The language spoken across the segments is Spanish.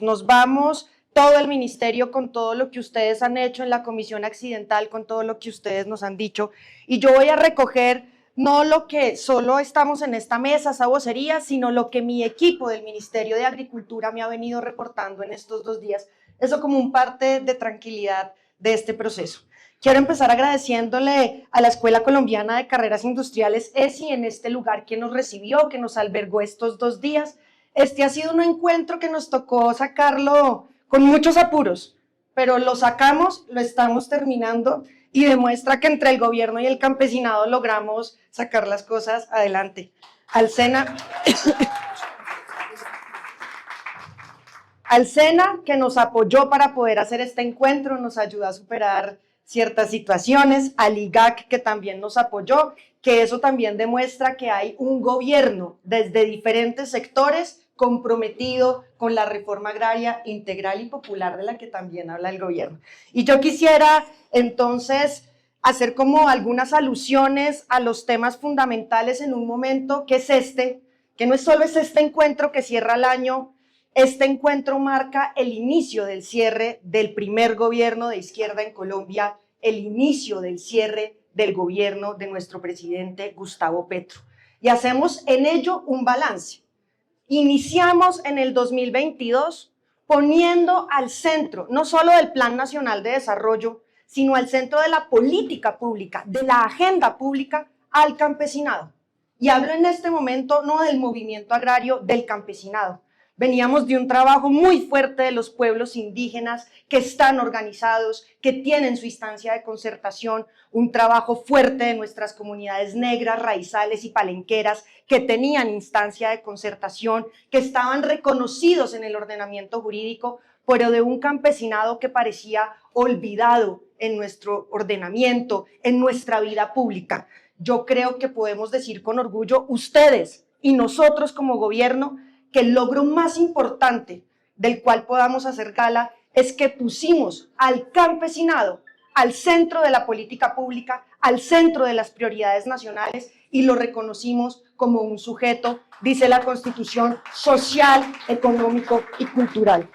Nos vamos, todo el ministerio, con todo lo que ustedes han hecho en la comisión accidental, con todo lo que ustedes nos han dicho, y yo voy a recoger no lo que solo estamos en esta mesa, esa vocería, sino lo que mi equipo del Ministerio de Agricultura me ha venido reportando en estos 2 días, eso como un parte de tranquilidad de este proceso. Quiero empezar agradeciéndole a la Escuela Colombiana de Carreras Industriales, ESI, en este lugar que nos recibió, que nos albergó estos 2 días. Este ha sido un encuentro que nos tocó sacarlo con muchos apuros, pero lo sacamos, lo estamos terminando y demuestra que entre el gobierno y el campesinado logramos sacar las cosas adelante. Al SENA, que nos apoyó para poder hacer este encuentro, nos ayudó a superar ciertas situaciones, al IGAC, que también nos apoyó, que eso también demuestra que hay un gobierno desde diferentes sectores comprometido con la reforma agraria integral y popular de la que también habla el gobierno. Y yo quisiera entonces hacer como algunas alusiones a los temas fundamentales en un momento que es que no es solo este encuentro que cierra el año. Este encuentro marca el inicio del cierre del primer gobierno de izquierda en Colombia, el inicio del cierre del gobierno de nuestro presidente Gustavo Petro. Y hacemos en ello un balance. Iniciamos en el 2022 poniendo al centro, no solo del Plan Nacional de Desarrollo, sino al centro de la política pública, de la agenda pública, al campesinado. Y hablo en este momento no del movimiento agrario, del campesinado. Veníamos de un trabajo muy fuerte de los pueblos indígenas que están organizados, que tienen su instancia de concertación, un trabajo fuerte de nuestras comunidades negras, raizales y palenqueras que tenían instancia de concertación, que estaban reconocidos en el ordenamiento jurídico, pero de un campesinado que parecía olvidado en nuestro ordenamiento, en nuestra vida pública. Yo creo que podemos decir con orgullo, ustedes y nosotros como gobierno, que el logro más importante del cual podamos hacer gala es que pusimos al campesinado al centro de la política pública, al centro de las prioridades nacionales y lo reconocimos como un sujeto, dice la Constitución, social, económico y cultural.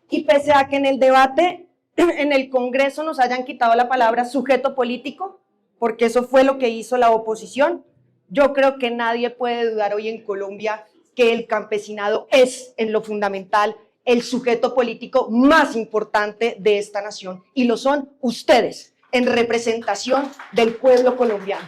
Y pese a que en el debate en el Congreso nos hayan quitado la palabra sujeto político, porque eso fue lo que hizo la oposición, yo creo que nadie puede dudar hoy en Colombia que el campesinado es, en lo fundamental, el sujeto político más importante de esta nación, y lo son ustedes, en representación del pueblo colombiano.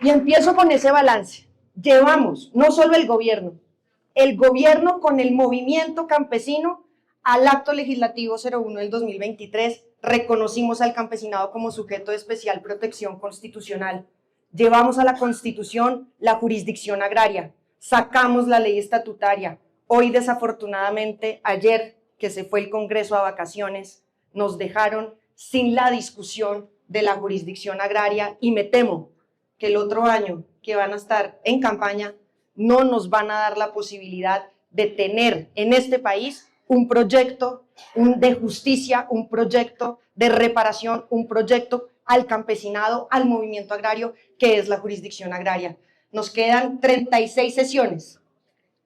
Y empiezo con ese balance. Llevamos, no solo el gobierno con el movimiento campesino, al acto legislativo 01 del 2023, reconocimos al campesinado como sujeto de especial protección constitucional. Llevamos a la Constitución la jurisdicción agraria, sacamos la ley estatutaria. Hoy, desafortunadamente, ayer que se fue el Congreso a vacaciones, nos dejaron sin la discusión de la jurisdicción agraria y me temo que el otro año que van a estar en campaña no nos van a dar la posibilidad de tener en este país un proyecto de justicia, un proyecto de reparación, un proyecto al campesinado, al movimiento agrario, que es la jurisdicción agraria. Nos quedan 36 sesiones,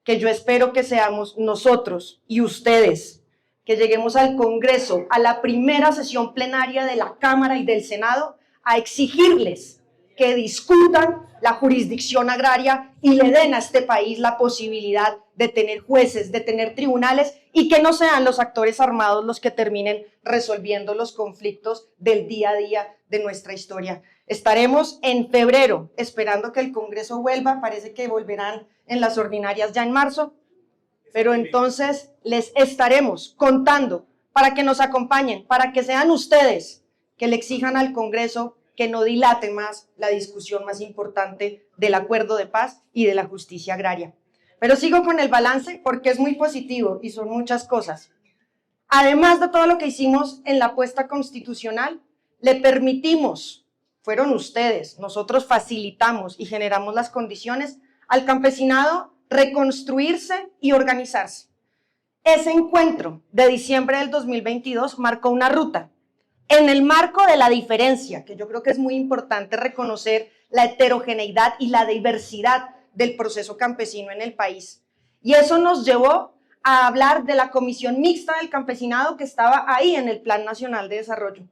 que yo espero que seamos nosotros y ustedes, que lleguemos al Congreso, a la primera sesión plenaria de la Cámara y del Senado, a exigirles que discutan la jurisdicción agraria y le den a este país la posibilidad de tener jueces, de tener tribunales, y que no sean los actores armados los que terminen resolviendo los conflictos del día a día de nuestra historia. Estaremos en febrero esperando que el Congreso vuelva, parece que volverán en las ordinarias ya en marzo, pero entonces les estaremos contando para que nos acompañen, para que sean ustedes que le exijan al Congreso que no dilate más la discusión más importante del acuerdo de paz y de la justicia agraria. Pero sigo con el balance porque es muy positivo y son muchas cosas. Además de todo lo que hicimos en la apuesta constitucional, le permitimos, fueron ustedes, nosotros facilitamos y generamos las condiciones al campesinado reconstruirse y organizarse. Ese encuentro de diciembre del 2022 marcó una ruta. En el marco de la diferencia, que yo creo que es muy importante reconocer la heterogeneidad y la diversidad del proceso campesino en el país, Y eso nos llevó a hablar de la Comisión Mixta del Campesinado que estaba ahí en el Plan Nacional de Desarrollo.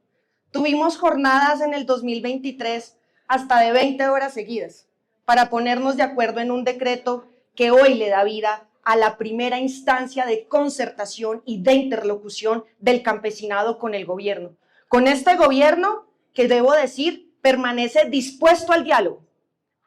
Tuvimos jornadas en el 2023 hasta de 20 horas seguidas para ponernos de acuerdo en un decreto que hoy le da vida a la primera instancia de concertación y de interlocución del campesinado con el gobierno. Con este gobierno, que debo decir, permanece dispuesto al diálogo,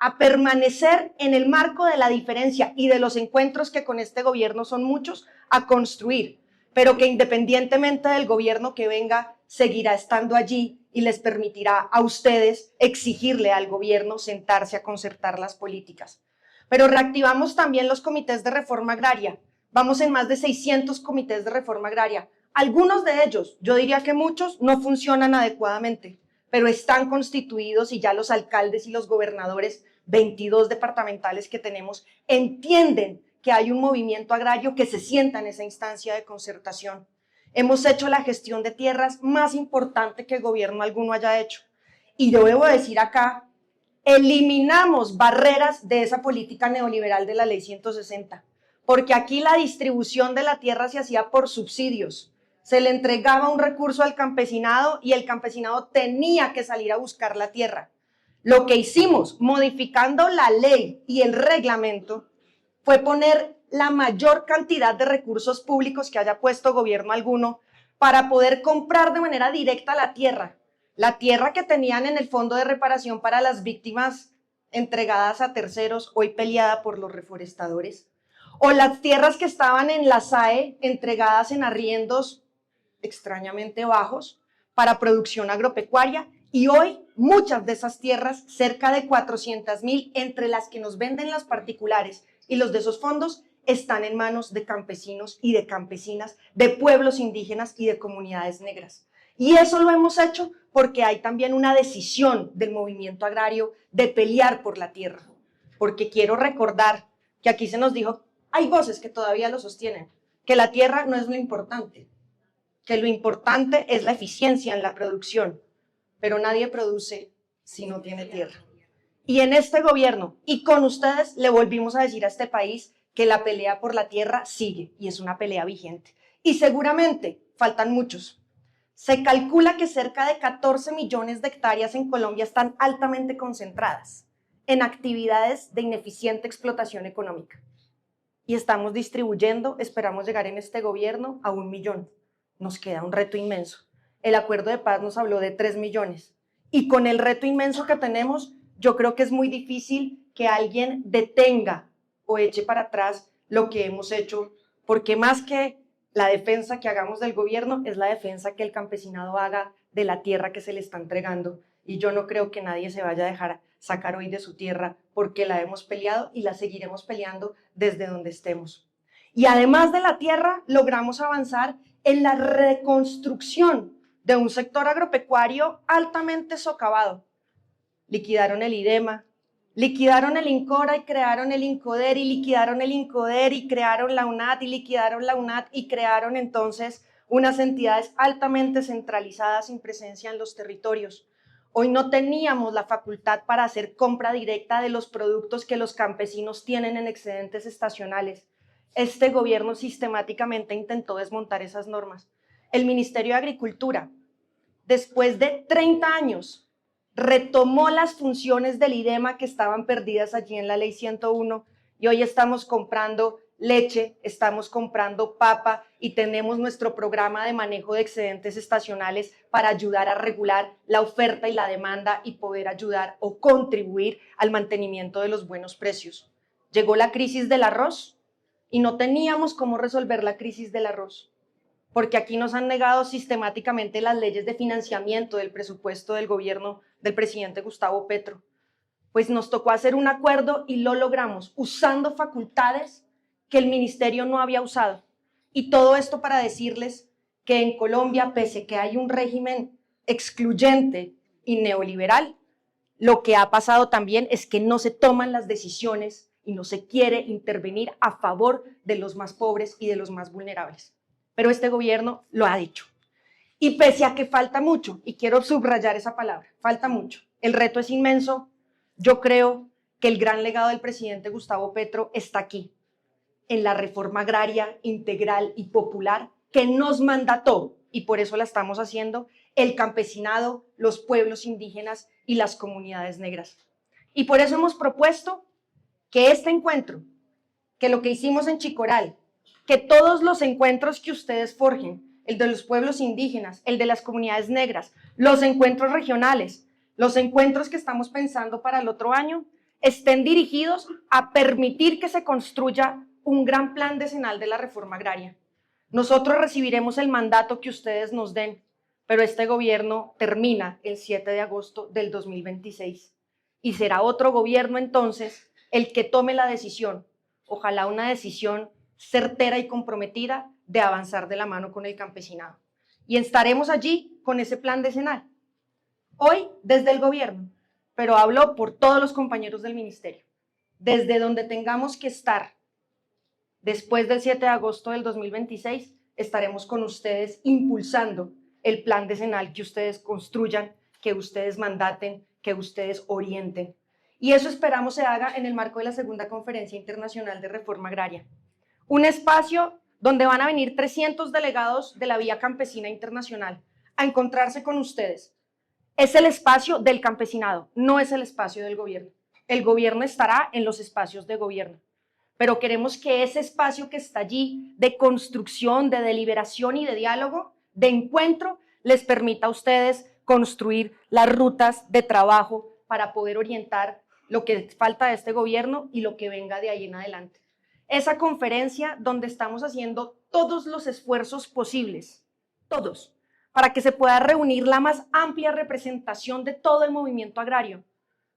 a permanecer en el marco de la diferencia y de los encuentros que con este gobierno son muchos, a construir, pero que independientemente del gobierno que venga, seguirá estando allí y les permitirá a ustedes exigirle al gobierno sentarse a concertar las políticas. Pero reactivamos también los comités de reforma agraria. Vamos en más de 600 comités de reforma agraria. Algunos de ellos, yo diría que muchos, no funcionan adecuadamente, pero están constituidos y ya los alcaldes y los gobernadores, 22 departamentales que tenemos, entienden que hay un movimiento agrario que se sienta en esa instancia de concertación. Hemos hecho la gestión de tierras más importante que gobierno alguno haya hecho. Y yo debo decir acá, eliminamos barreras de esa política neoliberal de la Ley 160, porque aquí la distribución de la tierra se hacía por subsidios. Se le entregaba un recurso al campesinado y el campesinado tenía que salir a buscar la tierra. Lo que hicimos, modificando la ley y el reglamento, fue poner la mayor cantidad de recursos públicos que haya puesto gobierno alguno para poder comprar de manera directa la tierra que tenían en el Fondo de Reparación para las Víctimas entregadas a terceros, hoy peleada por los reforestadores, o las tierras que estaban en la SAE entregadas en arriendos extrañamente bajos para producción agropecuaria, y hoy muchas de esas tierras, cerca de 400.000, entre las que nos venden las particulares y los de esos fondos, están en manos de campesinos y de campesinas, de pueblos indígenas y de comunidades negras. Y eso lo hemos hecho porque hay también una decisión del movimiento agrario de pelear por la tierra. Porque quiero recordar que aquí se nos dijo, hay voces que todavía lo sostienen, que la tierra no es lo importante, que lo importante es la eficiencia en la producción, pero nadie produce si no tiene tierra. Y en este gobierno y con ustedes le volvimos a decir a este país que la pelea por la tierra sigue y es una pelea vigente. Y seguramente faltan muchos. Se calcula que cerca de 14 millones de hectáreas en Colombia están altamente concentradas en actividades de ineficiente explotación económica. Y estamos distribuyendo, esperamos llegar en este gobierno a 1 millón. Nos queda un reto inmenso. El acuerdo de paz nos habló de 3 millones. Y con el reto inmenso que tenemos, yo creo que es muy difícil que alguien detenga o eche para atrás lo que hemos hecho, porque más que la defensa que hagamos del gobierno, es la defensa que el campesinado haga de la tierra que se le está entregando. Y yo no creo que nadie se vaya a dejar sacar hoy de su tierra, porque la hemos peleado y la seguiremos peleando desde donde estemos. Y además de la tierra, logramos avanzar en la reconstrucción de un sector agropecuario altamente socavado. Liquidaron el IDEMA, liquidaron el INCORA y crearon el INCODER, y liquidaron el INCODER y crearon la UNAT, y liquidaron la UNAT y crearon entonces unas entidades altamente centralizadas sin presencia en los territorios. Hoy no teníamos la facultad para hacer compra directa de los productos que los campesinos tienen en excedentes estacionales. Este gobierno sistemáticamente intentó desmontar esas normas. El Ministerio de Agricultura, después de 30 años, retomó las funciones del IDEMA que estaban perdidas allí en la Ley 101 y hoy estamos comprando leche, estamos comprando papa y tenemos nuestro programa de manejo de excedentes estacionales para ayudar a regular la oferta y la demanda y poder ayudar o contribuir al mantenimiento de los buenos precios. Llegó la crisis del arroz y no teníamos cómo resolver la crisis del arroz, porque aquí nos han negado sistemáticamente las leyes de financiamiento del presupuesto del gobierno del presidente Gustavo Petro. Pues nos tocó hacer un acuerdo y lo logramos, usando facultades que el ministerio no había usado. Y todo esto para decirles que en Colombia, pese a que hay un régimen excluyente y neoliberal, lo que ha pasado también es que no se toman las decisiones y no se quiere intervenir a favor de los más pobres y de los más vulnerables. Pero este gobierno lo ha dicho. Y pese a que falta mucho, y quiero subrayar esa palabra, falta mucho, el reto es inmenso, yo creo que el gran legado del presidente Gustavo Petro está aquí. en la reforma agraria integral y popular que nos mandató, y por eso la estamos haciendo, el campesinado, los pueblos indígenas y las comunidades negras. Y por eso hemos propuesto que este encuentro, que lo que hicimos en Chicoral, que todos los encuentros que ustedes forjen, el de los pueblos indígenas, el de las comunidades negras, los encuentros regionales, los encuentros que estamos pensando para el otro año, estén dirigidos a permitir que se construya un gran plan decenal de la reforma agraria. Nosotros recibiremos el mandato que ustedes nos den, pero este gobierno termina el 7 de agosto del 2026 y será otro gobierno entonces el que tome la decisión, ojalá una decisión certera y comprometida de avanzar de la mano con el campesinado. Y estaremos allí con ese plan decenal. Hoy desde el gobierno, pero hablo por todos los compañeros del ministerio, desde donde tengamos que estar después del 7 de agosto del 2026, estaremos con ustedes impulsando el plan decenal que ustedes construyan, que ustedes mandaten, que ustedes orienten. Y eso esperamos se haga en el marco de la segunda Conferencia Internacional de Reforma Agraria. Un espacio donde van a venir 300 delegados de la Vía Campesina Internacional a encontrarse con ustedes. Es el espacio del campesinado, no es el espacio del gobierno. El gobierno estará en los espacios de gobierno, pero queremos que ese espacio que está allí de construcción, de deliberación y de diálogo, de encuentro, les permita a ustedes construir las rutas de trabajo para poder orientar lo que falta de este gobierno y lo que venga de ahí en adelante. Esa conferencia donde estamos haciendo todos los esfuerzos posibles, todos, para que se pueda reunir la más amplia representación de todo el movimiento agrario,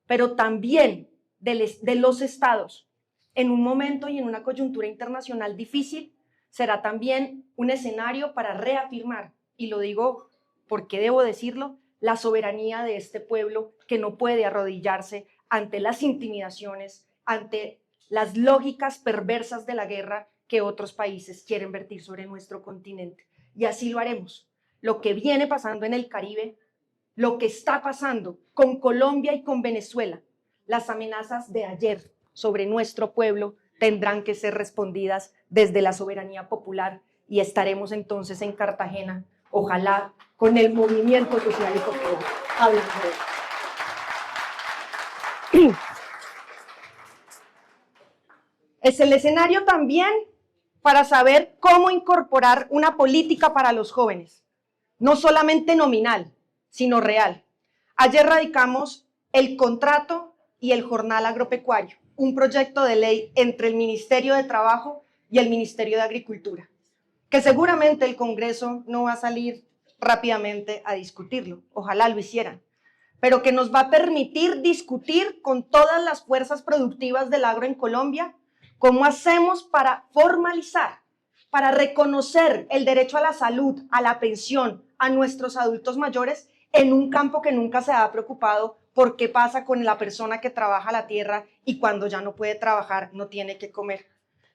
pero también de los estados. En un momento y en una coyuntura internacional difícil, será también un escenario para reafirmar, y lo digo porque debo decirlo, la soberanía de este pueblo que no puede arrodillarse ante las intimidaciones, ante las lógicas perversas de la guerra que otros países quieren vertir sobre nuestro continente. Y así lo haremos. Lo que viene pasando en el Caribe, lo que está pasando con Colombia y con Venezuela, las amenazas de ayer sobre nuestro pueblo tendrán que ser respondidas desde la soberanía popular y estaremos entonces en Cartagena, ojalá con el movimiento social y popular hablando de eso. Es el escenario también para saber cómo incorporar una política para los jóvenes, no solamente nominal, sino real. Ayer radicamos el contrato y el jornal agropecuario, un proyecto de ley entre el Ministerio de Trabajo y el Ministerio de Agricultura, que seguramente el Congreso no va a salir rápidamente a discutirlo, ojalá lo hicieran, pero que nos va a permitir discutir con todas las fuerzas productivas del agro en Colombia cómo hacemos para formalizar, para reconocer el derecho a la salud, a la pensión, a nuestros adultos mayores en un campo que nunca se ha preocupado por qué pasa con la persona que trabaja la tierra y cuando ya no puede trabajar no tiene que comer.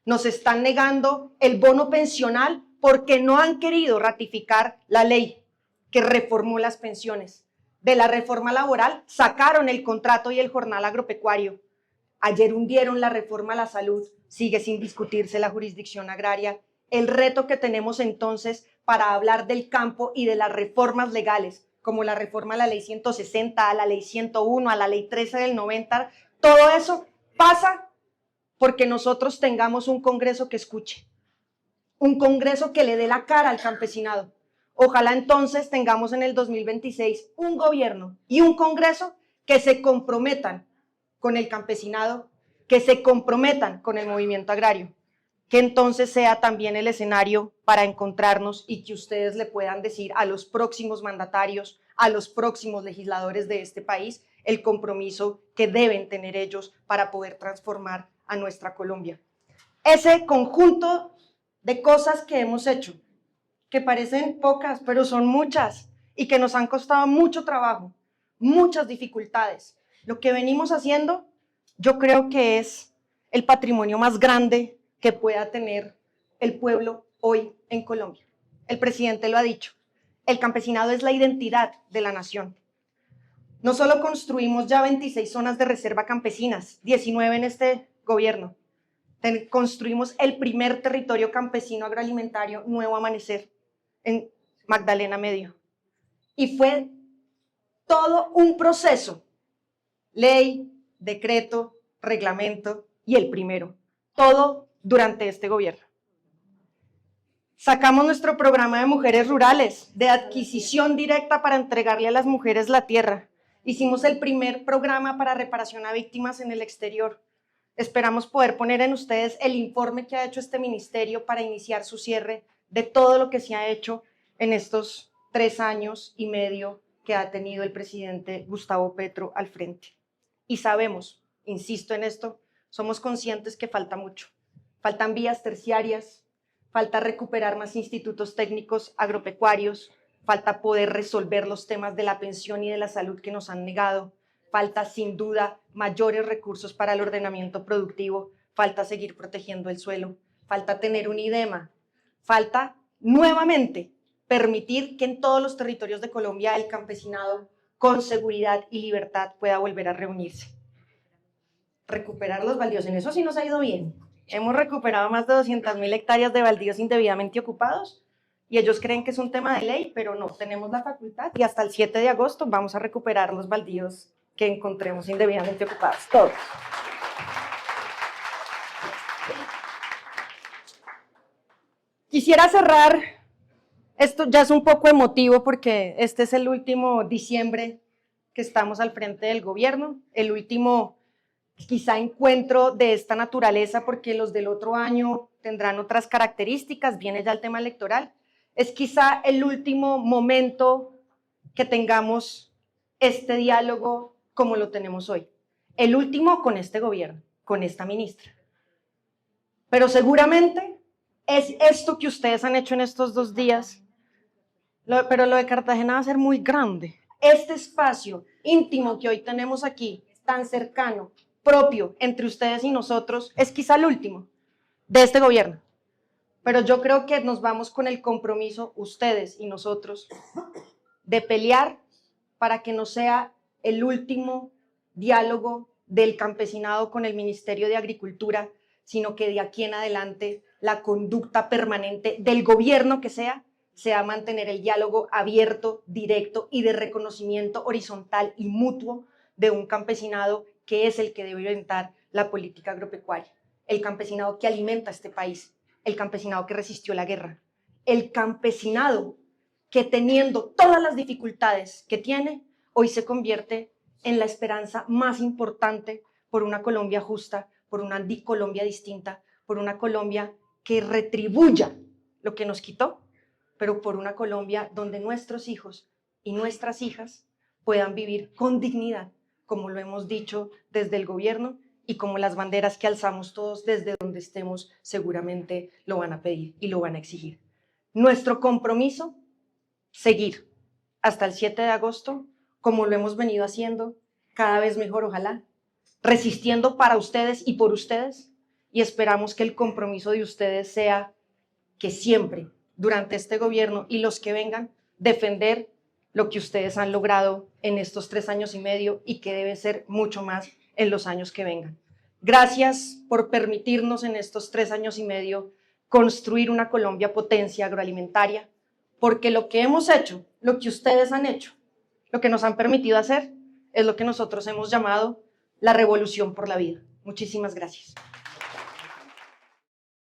Nos están negando el bono pensional porque no han querido ratificar la ley que reformó las pensiones. De la reforma laboral sacaron el contrato y el jornal agropecuario. Ayer hundieron la reforma a la salud, sigue sin discutirse la jurisdicción agraria. El reto que tenemos entonces para hablar del campo y de las reformas legales, como la reforma a la ley 160, a la ley 101, a la ley 13 del 90, todo eso pasa porque nosotros tengamos un Congreso que escuche, un Congreso que le dé la cara al campesinado. Ojalá entonces tengamos en el 2026 un gobierno y un Congreso que se comprometan con el campesinado, que se comprometan con el movimiento agrario, que entonces sea también el escenario para encontrarnos y que ustedes le puedan decir a los próximos mandatarios, a los próximos legisladores de este país, el compromiso que deben tener ellos para poder transformar a nuestra Colombia. Ese conjunto de cosas que hemos hecho, que parecen pocas, pero son muchas y que nos han costado mucho trabajo, muchas dificultades. Lo que venimos haciendo, yo creo que es el patrimonio más grande que pueda tener el pueblo hoy en Colombia. El presidente lo ha dicho, el campesinado es la identidad de la nación. No solo construimos ya 26 zonas de reserva campesinas, 19 en este gobierno, Construimos el primer territorio campesino agroalimentario Nuevo Amanecer en Magdalena Medio. Y fue todo un proceso, ley, decreto, reglamento y el primero, todo durante este gobierno. Sacamos nuestro programa de mujeres rurales, de adquisición directa para entregarle a las mujeres la tierra. Hicimos el primer programa para reparación a víctimas en el exterior. Esperamos poder poner en ustedes el informe que ha hecho este ministerio para iniciar su cierre de todo lo que se ha hecho en estos 3 años y medio que ha tenido el presidente Gustavo Petro al frente. Y sabemos, insisto en esto, somos conscientes que falta mucho. Faltan vías terciarias, falta recuperar más institutos técnicos agropecuarios, falta poder resolver los temas de la pensión y de la salud que nos han negado, falta sin duda mayores recursos para el ordenamiento productivo, falta seguir protegiendo el suelo, falta tener un IDEMA, falta nuevamente permitir que en todos los territorios de Colombia el campesinado con seguridad y libertad pueda volver a reunirse. Recuperar los baldíos, en eso sí nos ha ido bien. Hemos recuperado más de 200.000 hectáreas de baldíos indebidamente ocupados y ellos creen que es un tema de ley, pero no, tenemos la facultad y hasta el 7 de agosto vamos a recuperar los baldíos que encontremos indebidamente ocupados, todos. Quisiera cerrar, esto ya es un poco emotivo porque este es el último diciembre que estamos al frente del gobierno, el último quizá encuentro de esta naturaleza porque los del otro año tendrán otras características, viene ya el tema electoral, es quizá el último momento que tengamos este diálogo como lo tenemos hoy, el último con este gobierno, con esta ministra. Pero seguramente es esto que ustedes han hecho en estos 2 días, pero lo de Cartagena va a ser muy grande. Este espacio íntimo que hoy tenemos aquí, tan cercano, propio entre ustedes y nosotros, es quizá el último de este gobierno. Pero yo creo que nos vamos con el compromiso, ustedes y nosotros, de pelear para que no sea el último diálogo del campesinado con el Ministerio de Agricultura, sino que de aquí en adelante la conducta permanente del gobierno que sea mantener el diálogo abierto, directo y de reconocimiento horizontal y mutuo de un campesinado que es el que debe orientar la política agropecuaria, el campesinado que alimenta a este país, el campesinado que resistió la guerra, el campesinado que teniendo todas las dificultades que tiene, hoy se convierte en la esperanza más importante por una Colombia justa, por una Colombia distinta, por una Colombia que retribuya lo que nos quitó, pero por una Colombia donde nuestros hijos y nuestras hijas puedan vivir con dignidad, como lo hemos dicho desde el gobierno y como las banderas que alzamos todos desde donde estemos seguramente lo van a pedir y lo van a exigir. Nuestro compromiso, seguir hasta el 7 de agosto, como lo hemos venido haciendo, cada vez mejor ojalá, resistiendo para ustedes y por ustedes, y esperamos que el compromiso de ustedes sea que siempre, durante este gobierno y los que vengan, defender lo que ustedes han logrado en estos 3 años y medio y que debe ser mucho más en los años que vengan. Gracias por permitirnos en estos 3 años y medio construir una Colombia potencia agroalimentaria, porque lo que hemos hecho, lo que ustedes han hecho, lo que nos han permitido hacer, es lo que nosotros hemos llamado la revolución por la vida. Muchísimas gracias.